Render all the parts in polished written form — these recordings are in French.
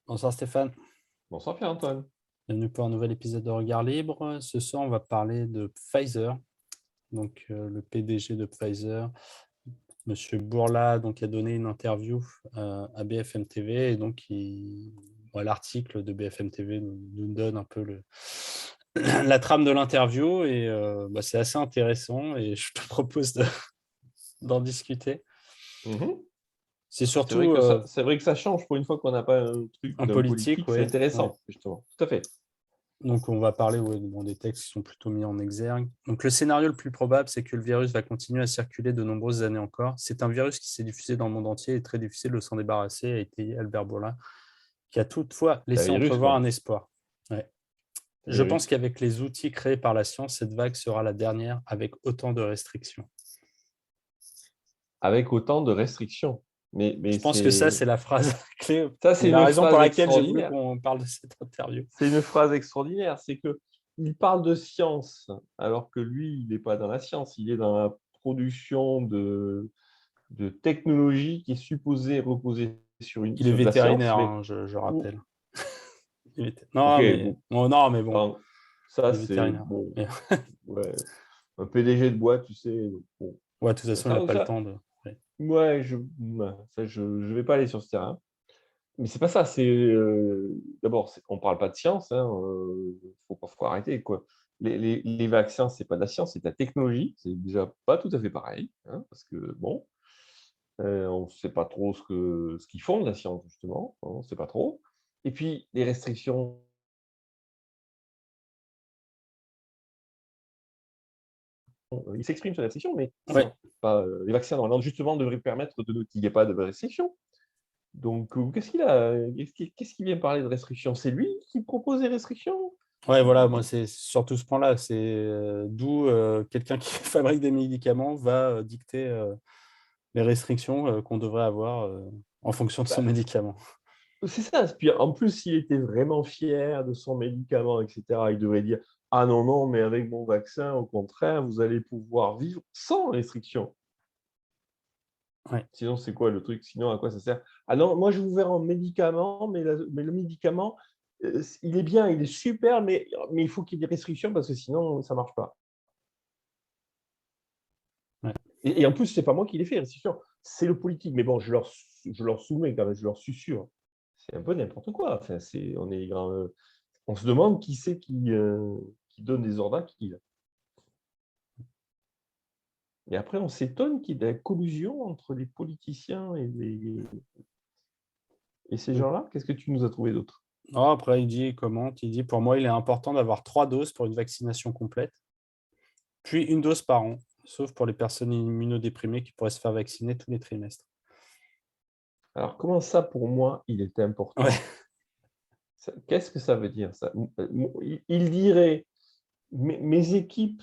Bonsoir Stéphane, Bonsoir Pierre-Antoine. bienvenue pour un nouvel épisode de Regard Libre. Ce soir, on va parler de Pfizer. Donc, le PDG de Pfizer, Monsieur Bourla, donc, a donné une interview à BFM TV. Et donc, l'article de BFM TV nous donne un peu la trame de l'interview. Et c'est assez intéressant et je te propose d'en discuter. Mhm. C'est C'est vrai surtout que ça change pour une fois qu'on n'a pas un truc en d'un politique, politique. C'est ouais. intéressant, justement. Tout à fait. Donc, on va parler des textes qui sont plutôt mis en exergue. Donc, le scénario le plus probable, c'est que le virus va continuer à circuler de nombreuses années encore. C'est un virus qui s'est diffusé dans le monde entier et est très difficile de s'en débarrasser, a été Albert Bourla, qui a toutefois C'est un laissé virus, entrevoir un quoi. espoir. Ouais. Eh Je pense oui. qu'avec les outils créés par la science, cette vague sera la dernière avec autant de restrictions. Avec autant de restrictions. Mais Je pense que c'est la phrase clé ça, et c'est la une raison pour phrase laquelle j'ai voulu extraordinaire. qu'on parle de cette interview. C'est une phrase extraordinaire. C'est que il parle de science, alors que lui, il n'est pas dans la science. Il est dans la production de technologie qui est supposée reposer Il est sur de la science. vétérinaire, Mais hein, je ou- rappelle. ok, Non, mais bon, bon, ça, il est c'est vétérinaire. bon. Mais Ouais. Un PDG de boîte, tu sais. Bon. ouais, de toute façon, il n'a pas le temps de. Ouais. Ouais, je vais pas aller sur ce terrain. Mais c'est pas ça. D'abord, on parle pas de science. Hein, faut arrêter quoi. Les vaccins, c'est pas de la science, c'est de la technologie. C'est déjà pas tout à fait pareil, hein, parce que bon, on ne sait pas trop ce qu'ils font de la science justement. On ne sait pas trop. Et puis les restrictions. Ils s'expriment sur les restrictions, mais c'est Ouais. pas les vaccins normalement justement devraient permettre qu'il n'y ait pas de restrictions. Donc, qu'est-ce qu'il a? Qu'est-ce qu'il vient parler de restrictions? C'est lui qui propose des restrictions? Ouais, voilà, moi, c'est surtout ce point-là. C'est d'où quelqu'un qui fabrique des médicaments va dicter les restrictions qu'on devrait avoir en fonction de son Bah, médicament. c'est ça. Puis en plus, s'il était vraiment fier de son médicament, etc., il devrait dire: «Ah non, non, mais avec mon vaccin, au contraire, vous allez pouvoir vivre sans restriction». Ouais. Sinon, c'est quoi le truc? Sinon, à quoi ça sert? «Ah non, moi, je vais vous faire un médicament, mais le médicament, il est bien, il est super, mais il faut qu'il y ait des restrictions parce que sinon, ça marche pas». Ouais. Et en plus, c'est pas moi qui les fais, les restrictions, c'est le politique. Mais bon, je leur soumets quand même, je leur susurre. C'est un peu n'importe quoi. Enfin, on se demande qui c'est qui donne des ordres à qui, là. Et après, on s'étonne qu'il y ait de la collusion entre les politiciens et ces gens-là. Qu'est-ce que tu nous as trouvé d'autre? Non, après, il dit, pour moi, il est important d'avoir 3 doses pour une vaccination complète, puis une dose par an, sauf pour les personnes immunodéprimées qui pourraient se faire vacciner tous les trimestres. Alors, comment ça, pour moi, il était Ouais, important? Qu'est-ce que ça veut dire, ça? Il dirait: mes équipes,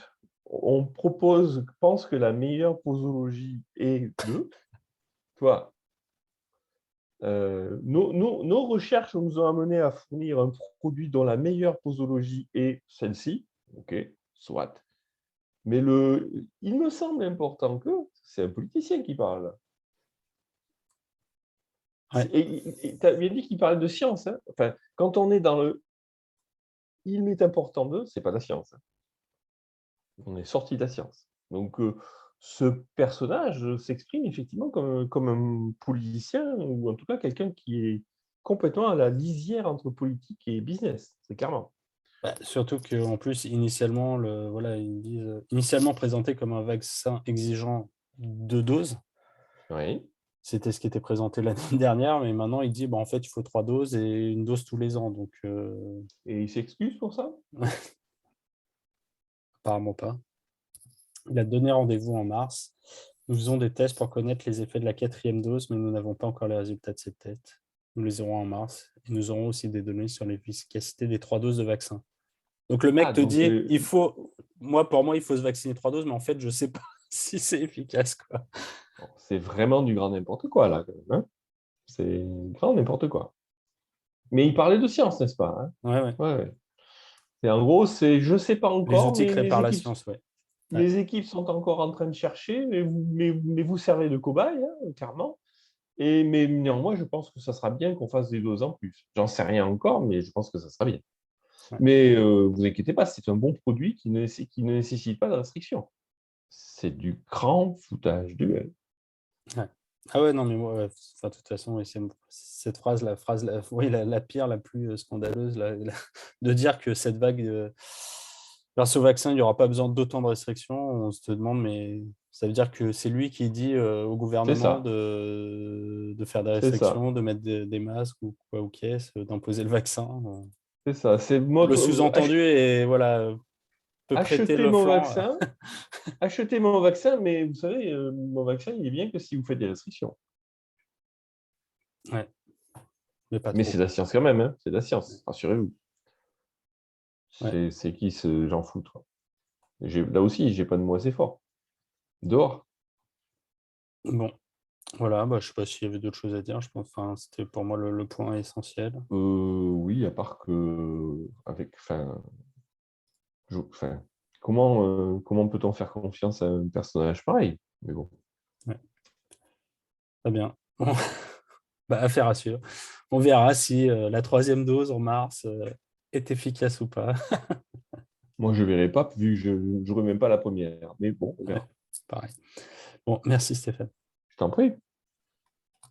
pensent que la meilleure posologie est de, tu vois? Nos recherches nous ont amenés à fournir un produit dont la meilleure posologie est celle-ci. OK, soit. Mais il me semble important que c'est un politicien qui parle. ouais. Tu as bien dit qu'il parlait de science, hein. Enfin, quand on est dans le «il est important de», c'est pas de la science, hein. On est sorti de la science. Donc, ce personnage s'exprime effectivement comme un politicien ou en tout cas quelqu'un qui est complètement à la lisière entre politique et business, très clairement. Bah, surtout qu'en plus, initialement, ils disent, initialement présenté comme un vaccin exigeant 2 doses. Oui. C'était ce qui était présenté l'année dernière, mais maintenant il dit, bah, en fait, il faut 3 doses et une dose tous les ans. Donc, Et il s'excuse pour ça? apparemment pas. Il a donné rendez-vous en mars. Nous faisons des tests pour connaître les effets de la 4e dose, mais nous n'avons pas encore les résultats de ces tests. Nous les aurons en mars et nous aurons aussi des données sur l'efficacité des 3 doses de vaccin. Donc le mec Ah te donc, dit, pour moi, il faut se vacciner 3 doses, mais en fait, je ne sais pas si c'est efficace, quoi. bon, c'est vraiment du grand n'importe quoi là, quand même, hein? C'est grand n'importe quoi. Mais il parlait de science, n'est-ce pas, hein? Ouais, ouais. Ouais, ouais. Et en gros, c'est: «Je sais pas Les encore, outils mais créés par la science, ouais. Ouais. les équipes sont encore en train de chercher, mais vous servez de cobaye, hein, clairement. Mais néanmoins, je pense que ça sera bien qu'on fasse des doses en plus. J'en sais rien encore, mais je pense que ça sera bien. Ouais. Mais vous inquiétez pas, c'est un bon produit qui ne nécessite pas de restriction. C'est du grand foutage de gueule. Ouais. Ah ouais, non, mais moi, enfin, de toute façon, oui, cette phrase, oui, la pire, la plus scandaleuse, de dire que cette vague grâce au vaccin, il n'y aura pas besoin d'autant de restrictions. On se demande, mais ça veut dire que c'est lui qui dit au C'est gouvernement ça, de faire des c'est ça, restrictions, de mettre des masques ou quoi ou qu'est-ce, d'imposer le vaccin. c'est ça. C'est Le sous-entendu est, voilà, peut prêter acheter le mon flanc. vaccin, acheter mon vaccin, mais vous savez, mon vaccin, il est bien que si vous faites des restrictions. Ouais, mais pas Mais trop. c'est de la science quand même, hein. C'est de la science, rassurez-vous. Ouais. C'est qui ce Jean Foutre? Là aussi, j'ai pas de mots assez forts. Dehors. Bon. Voilà, bah, je sais pas s'il y avait d'autres choses à dire, je pense, enfin, c'était pour moi le point essentiel. Oui, à part que, enfin, comment peut-on faire confiance à un personnage pareil? Mais bon. Ouais, très bien. Bon, bah, affaire à suivre. On verra si la troisième dose en mars est efficace ou pas. Moi, je verrai pas, vu que je ne jouerai même pas la première. Mais bon, on Ouais, verra. c'est pareil. Bon, merci Stéphane. Je t'en prie.